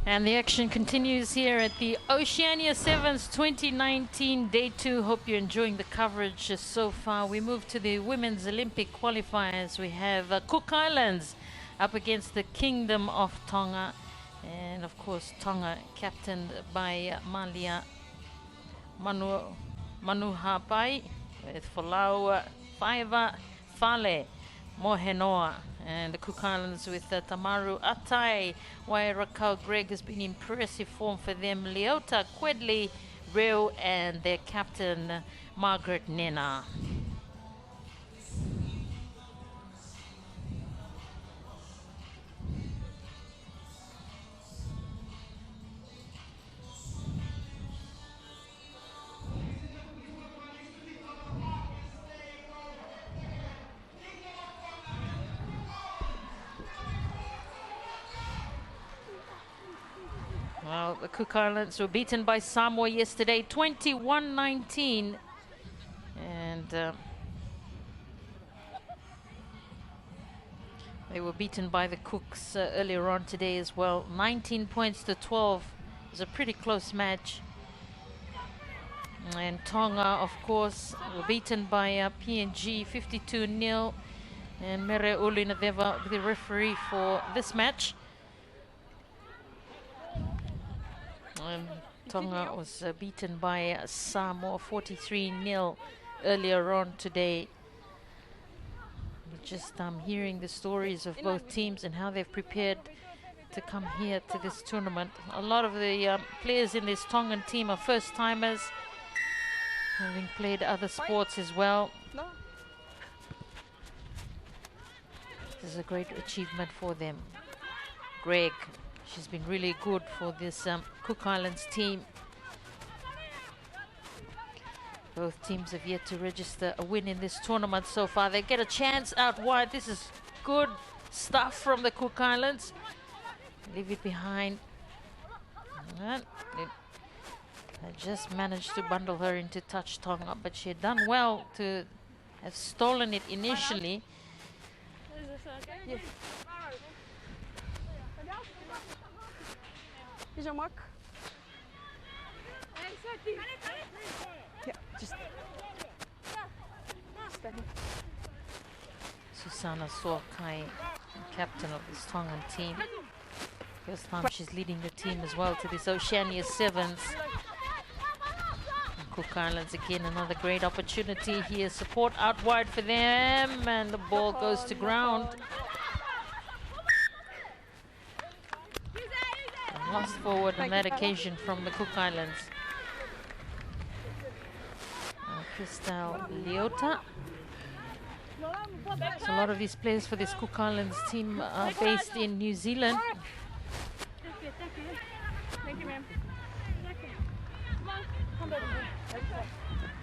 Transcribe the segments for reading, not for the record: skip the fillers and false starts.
And the action continues here at the Oceania Sevens 2019 Day 2. Hope you're enjoying the coverage so far. We move to the Women's Olympic qualifiers. We have Cook Islands up against the Kingdom of Tonga. And of course, Tonga captained by Malia Manuhapai with Folau Faiva Fale Mohenoa. And the Cook Islands with Tamaru Atai. Wairakau Greg has been impressive form for them. Leota Quedley Reo and their captain Margaret Nena. Well, the Cook Islands were beaten by Samoa yesterday, 21-19. And they were beaten by the Cooks earlier on today as well. 19 points to 12. It was a pretty close match. And Tonga, of course, were beaten by PNG 52-0. And Mere Ulinadeva, the referee for this match. Tonga was beaten by Samoa 43-0 earlier on today. We're just hearing the stories of both teams and how they've prepared to come here to this tournament. A lot of the players in this Tongan team are first-timers, having played other sports as well. This is a great achievement for them. Greg, she's been really good for this Cook Islands team. Both teams have yet to register a win in this tournament so far. They get a chance out wide. This is good stuff from the Cook Islands. Leave it behind. And they just managed to bundle her into touch Tonga, but she had done well to have stolen it initially. Yeah. Here's your mark. Yeah, just stand here. Susana Sorkai, captain of this Tongan team. First time she's leading the team as well to this Oceania Sevens. And Cook Islands again, another great opportunity here. Support out wide for them, and the ball goes to ground. Lost forward on that occasion from the Cook Islands. Crystal Leota. So a lot of these players for this Cook Islands team are based in New Zealand. Thank you, ma'am.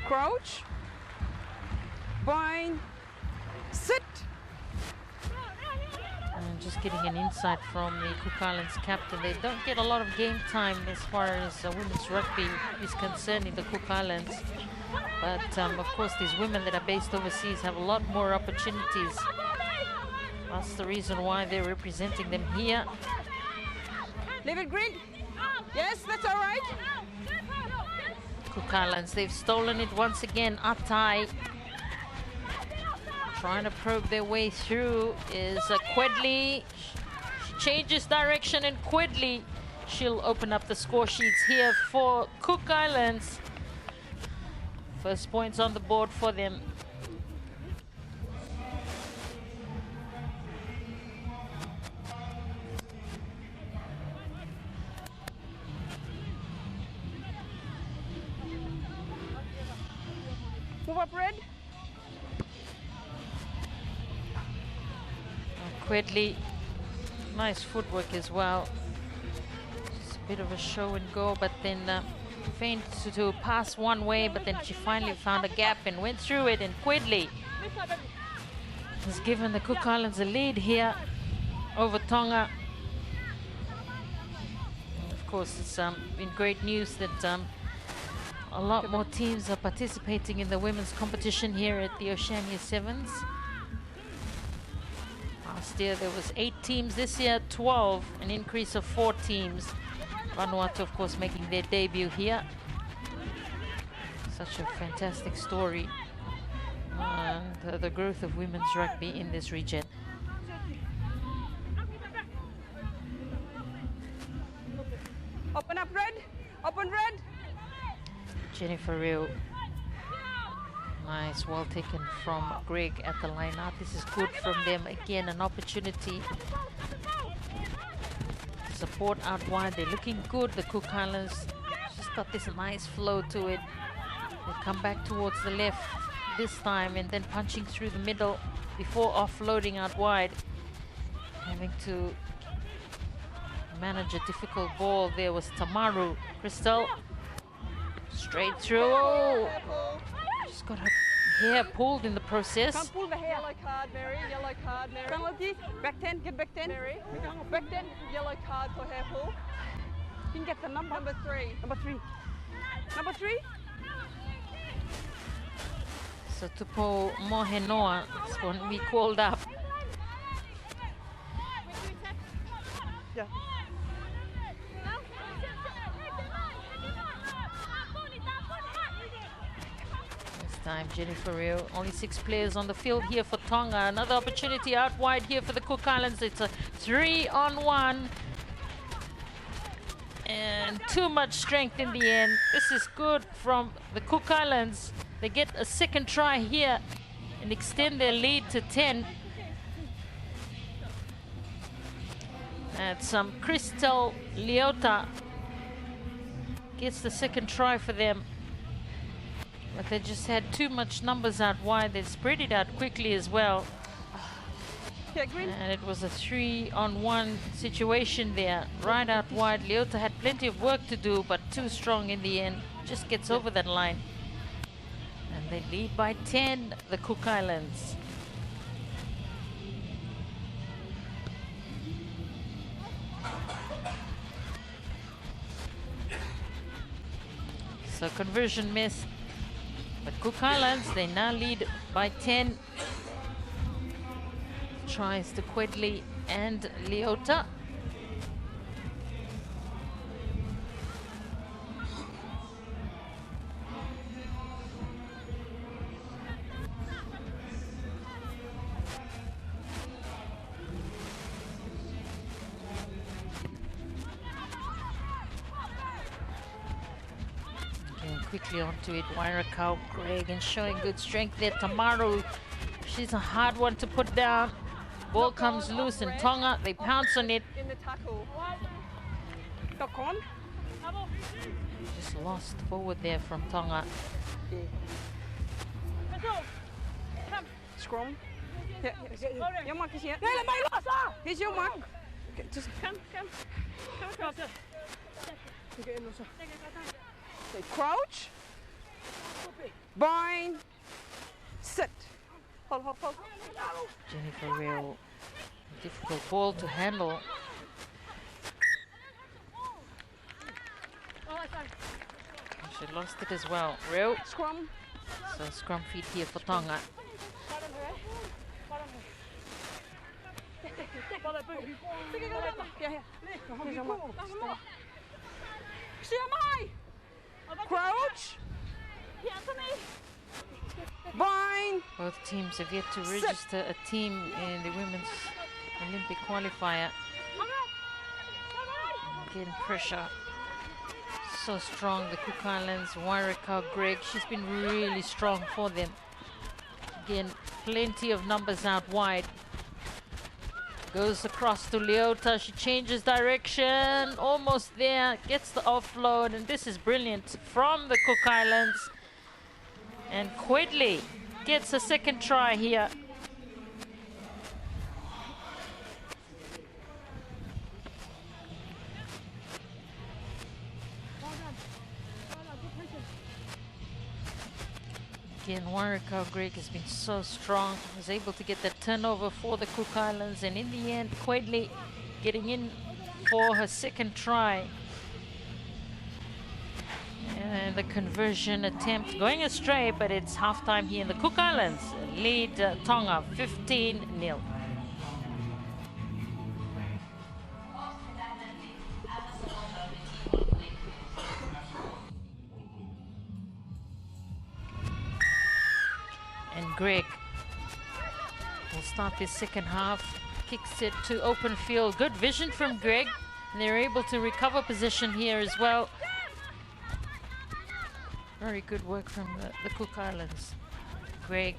Crouch. Bind. Sit. And just getting an insight from the Cook Islands captain. They don't get a lot of game time as far as women's rugby is concerned in the Cook Islands. But of course, these women that are based overseas have a lot more opportunities. That's the reason why they're representing them here. Leave it green. Yes, that's all right. Cook Islands, they've stolen it once again. Atai trying to probe their way through is Quedley. She changes direction, and Quedley, she'll open up the score sheets here for Cook Islands. First points on the board for them. Move up, Red. Quedley, nice footwork as well. Just a bit of a show and go, but then faint to pass one way, but then she finally found a gap and went through it, and Quedley has given the Cook Islands a lead here over Tonga. And of course, it's been great news that a lot more teams are participating in the women's competition here at the Oceania Sevens. Last year there was 8 teams, this year 12, an increase of 4 teams. Vanuatu, of course, making their debut here. Such a fantastic story. And the growth of women's rugby in this region. Open up red. Open red. Jennifer Real. Nice, well taken from Greg at the line out. This is good from them. Again, an opportunity. Support out wide. They're looking good. The Cook Islands just got this nice flow to it. They come back towards the left this time and then punching through the middle before offloading out wide. Having to manage a difficult ball there was Tamaru. Crystal straight through. Oh, she's got her hair pulled in the process. Can't pull the hair. Yellow card, Mary. Yellow card, Mary. Penalty. Back 10. Get back 10. Mary. Back 10. Yellow card for hair pull. You can get the number. Number 3. Number 3. Number 3. So Tupo Mohenoa is going to be called up. Yeah. This time Jennifer Rio. Only 6 players on the field here for Tonga. Another opportunity out wide here for the Cook Islands. It's a 3-on-1. And too much strength in the end. This is good from the Cook Islands. They get a second try here and extend their lead to 10. And Crystal Leota gets the second try for them. But they just had too much numbers out wide. They spread it out quickly as well. And it was a 3-on-1 situation there. Right out wide. Leota had plenty of work to do, but too strong in the end. Just gets over that line. And they lead by 10, the Cook Islands. So conversion missed. But Cook Islands, they now lead by 10. Tries to Quedley and Leota. Quickly onto it, Wairakau, Greg, and showing good strength there. Tamaru, she's a hard one to put down. Ball comes loose in Tonga, they pounce on it. In the tackle. Tokon. Just lost forward there from Tonga. Scrum. Your mark is here. Here's your mark. Okay, just come across. Okay, crouch. Bind. Sit. Hold. Jennifer Real, difficult ball to handle. She lost it as well. Real. Scrum. So scrum feed here for Tonga. Crouch. Bind. Both teams have yet to register a team in the women's Olympic qualifier. Again, pressure. So strong, the Cook Islands. Wairakau, Greg, she's been really strong for them. Again, plenty of numbers out wide. Goes across to Leota, she changes direction, almost there, gets the offload, and this is brilliant from the Cook Islands. And Quedley gets a second try here. Again, Wairakau Greg has been so strong, was able to get that turnover for the Cook Islands, and in the end, Quedley getting in for her second try. And the conversion attempt going astray, but it's halftime here in the Cook Islands. Lead Tonga 15-0. Greg will start this second half. Kicks it to open field. Good vision from Greg. And they're able to recover position here as well. Very good work from the Cook Islands. Greg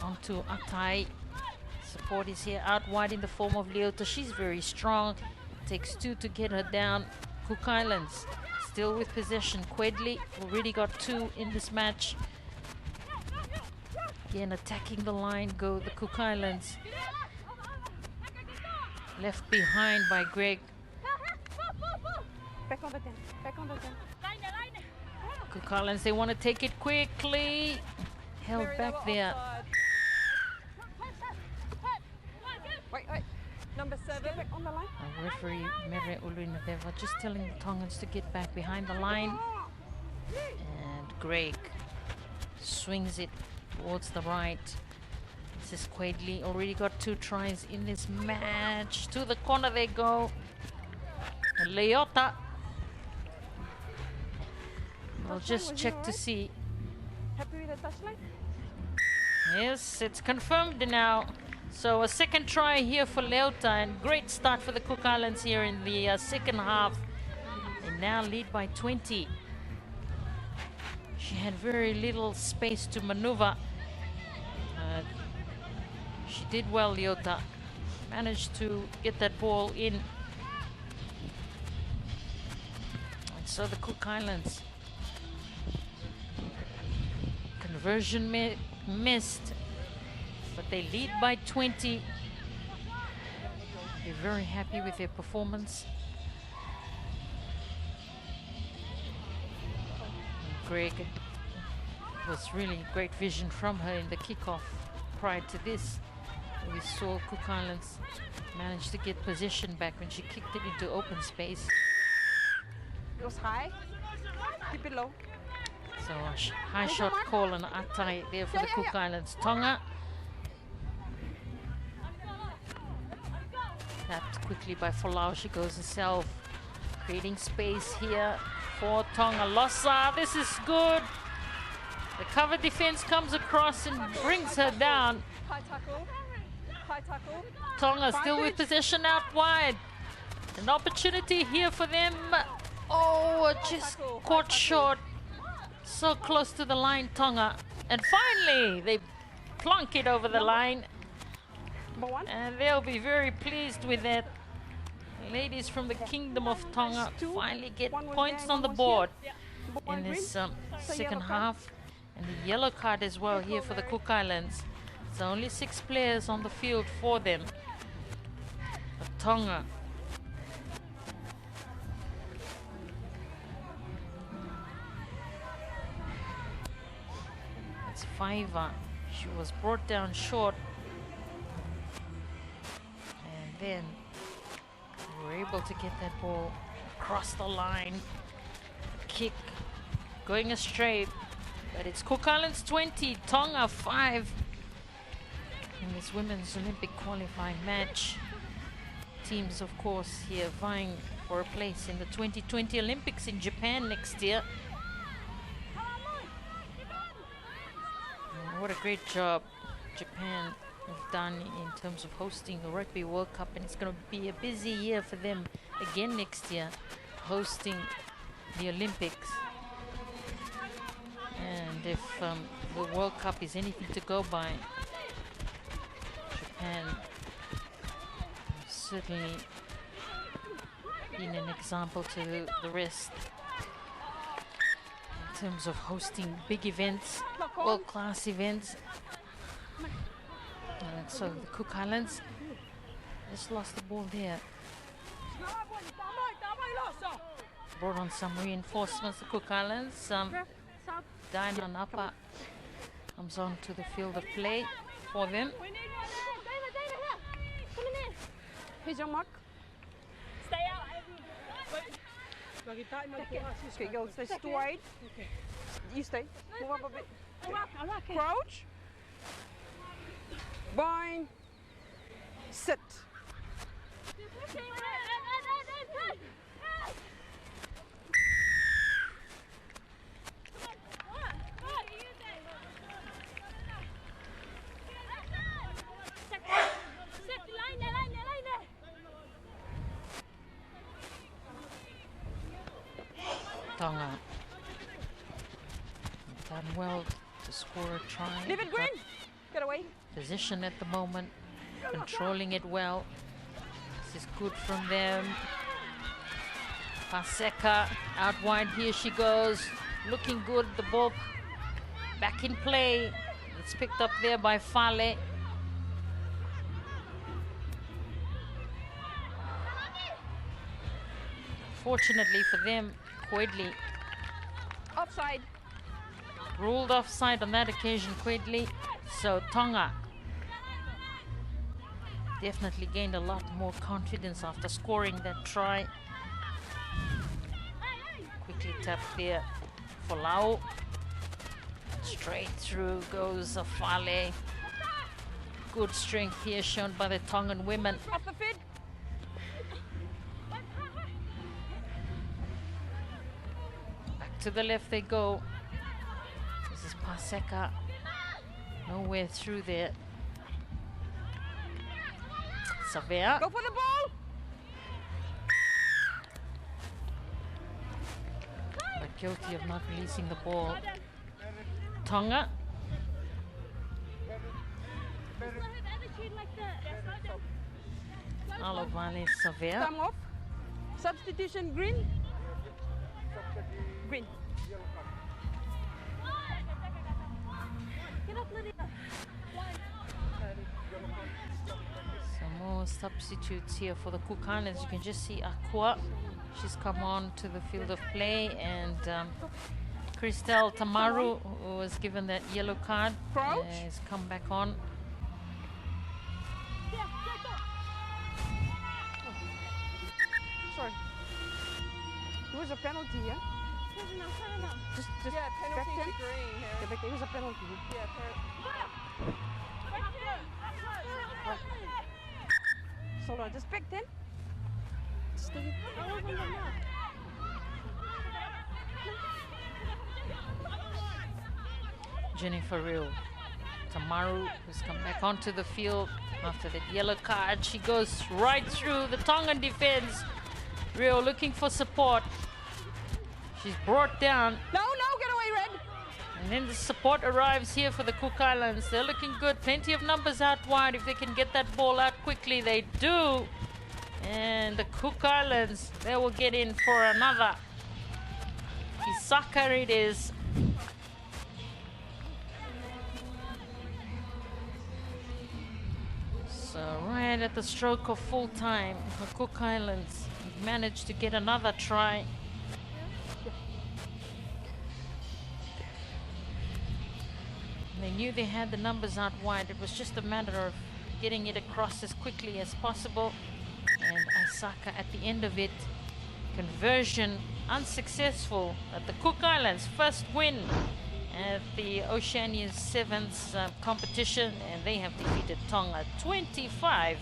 onto Atai. Support is here out wide in the form of Leota. She's very strong. Takes two to get her down. Cook Islands still with possession. Quedley already got two in this match. Again, attacking the line go the Cook Islands. Left behind by Greg. Back on the 10. Back on the 10. Cook Islands, they want to take it quickly. Held Mary, back they were there. offside. Wait. Number 7 back on the line. Referee Mere Ulunadeva just telling the Tongans to get back behind the line. And Greg swings it towards the right. This is Quedley, already got 2 tries in this match. To the corner they go. Leota. We'll just check to see. Happy with the touchline? Yes, it's confirmed now. So a second try here for Leota, and great start for the Cook Islands here in the second half. They now lead by 20. She had very little space to maneuver. She did well, Leota. Managed to get that ball in. And so the Cook Islands. Conversion missed. But they lead by 20. They're very happy with their performance. Greg, it was really great vision from her in the kickoff. Prior to this, we saw Cook Islands manage to get possession back when she kicked it into open space. It was high. Keep it low. So a high shot call and Atai there for the Cook Islands. Tonga. Tapped quickly by Folau. She goes herself. Creating space here for Tonga. Losa, this is good. The cover defense comes across and brings her down. High tackle. High tackle. Tonga still with possession out wide. An opportunity here for them. Oh, just caught short. So close to the line, Tonga. And finally, they plonk it over the line. Number 1. And they'll be very pleased with that. Ladies from the Kingdom of Tonga finally get points on the board in this second half. And the yellow card as well here for the Cook Islands. So only 6 players on the field for them. But Tonga. It's Faiva. She was brought down short. And then we were able to get that ball across the line. Kick going astray. But it's Cook Islands 20, Tonga 5 in this women's Olympic qualifying match. Teams, of course, here vying for a place in the 2020 Olympics in Japan next year. And what a great job Japan have done in terms of hosting the Rugby World Cup, and it's going to be a busy year for them again next year, hosting the Olympics. And if the World Cup is anything to go by, Japan certainly been an example to the rest in terms of hosting big events, world-class events. And so the Cook Islands just lost the ball there. Brought on some reinforcements, the Cook Islands. Dinah Napa comes on to the field of play for them. Here's your mark. Stay out. Okay, go. Stay straight. You stay. Move up a bit. Crouch. Bind. Sit. Tonga. Done well to score a try. Leave it green. Get away. Position at the moment, controlling it well. This is good from them. Paseka out wide, here she goes. Looking good, the ball back in play. It's picked up there by Fale. Fortunately for them, Quedley Offside. ruled offside on that occasion, Quedley. So Tonga definitely gained a lot more confidence after scoring that try. Quickly tapped there for Lau. Straight through goes Fale. Good strength here shown by the Tongan women. Off the feed. Back to the left they go. This is Paseka. Nowhere through there. Savea. Go for the ball. But guilty of not releasing the ball. Tonga. Alovale Savea. Come off. Substitution green. Green. Some more substitutes here for the Cook Islands. You can just see Akua. She's come on to the field of play, and Christelle Tamaru, who was given that yellow card, has come back on. Sorry. It was a penalty, yeah? Just Yeah, penalty back to then. green. Yeah, back then. It was a penalty. Yeah, So no, just back then. Stay. Jennifer Real. Tamaru, who's come back onto the field after that yellow card. She goes right through the Tongan defense. Real looking for support. She's brought down. No, get away, Red. And then the support arrives here for the Cook Islands. They're looking good. Plenty of numbers out wide. If they can get that ball out quickly, they do. And the Cook Islands, they will get in for another. Isaka it is. So right at the stroke of full time, the Cook Islands managed to get another try. They knew they had the numbers out wide. It was just a matter of getting it across as quickly as possible. And Isaka at the end of it, conversion unsuccessful at the Cook Islands' first win at the Oceania's 7th competition, and they have defeated Tonga 25